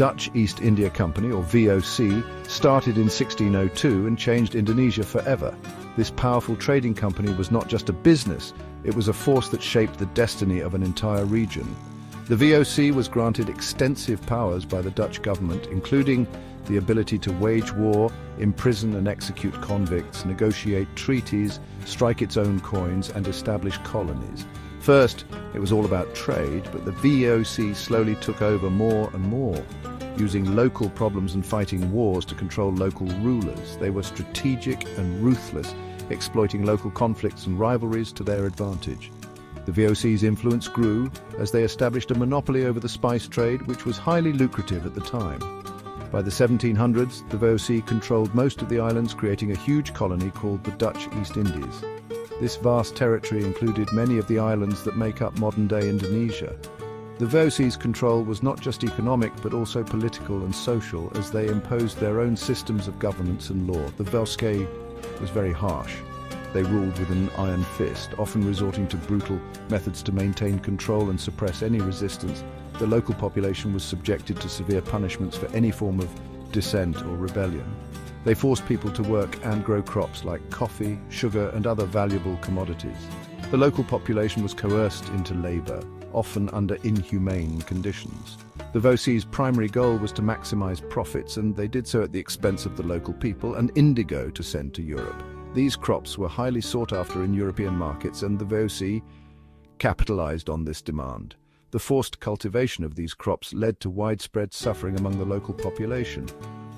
Dutch East India Company, or VOC, started in 1602 and changed Indonesia forever. This powerful trading company was not just a business, it was a force that shaped the destiny of an entire region. The VOC was granted extensive powers by the Dutch government, including the ability to wage war, imprison and execute convicts, negotiate treaties, strike its own coins, and establish colonies. First, it was all about trade, but the VOC slowly took over more and more, using local problems and fighting wars to control local rulers. They were strategic and ruthless, exploiting local conflicts and rivalries to their advantage. The VOC's influence grew as they established a monopoly over the spice trade, which was highly lucrative at the time. By the 1700s, the VOC controlled most of the islands, creating a huge colony called the Dutch East Indies. This vast territory included many of the islands that make up modern-day Indonesia. The VOC's control was not just economic but also political and social, as they imposed their own systems of governance and law. The VOC was very harsh. They ruled with an iron fist, often resorting to brutal methods to maintain control and suppress any resistance. The local population was subjected to severe punishments for any form of dissent or rebellion. They forced people to work and grow crops like coffee, sugar, and other valuable commodities. The local population was coerced into labor, often under inhumane conditions. The VOC's primary goal was to maximize profits, and they did so at the expense of the local people and indigo to send to Europe. These crops were highly sought after in European markets, and the VOC capitalized on this demand. The forced cultivation of these crops led to widespread suffering among the local population,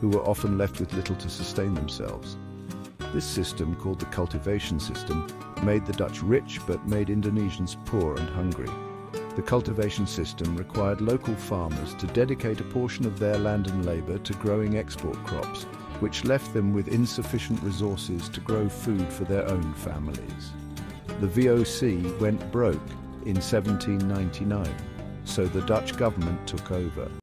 who were often left with little to sustain themselves. This system, called the Cultivation System, made the Dutch rich but made Indonesians poor and hungry. The cultivation system required local farmers to dedicate a portion of their land and labor to growing export crops, which left them with insufficient resources to grow food for their own families. The VOC went broke in 1799, so the Dutch government took over.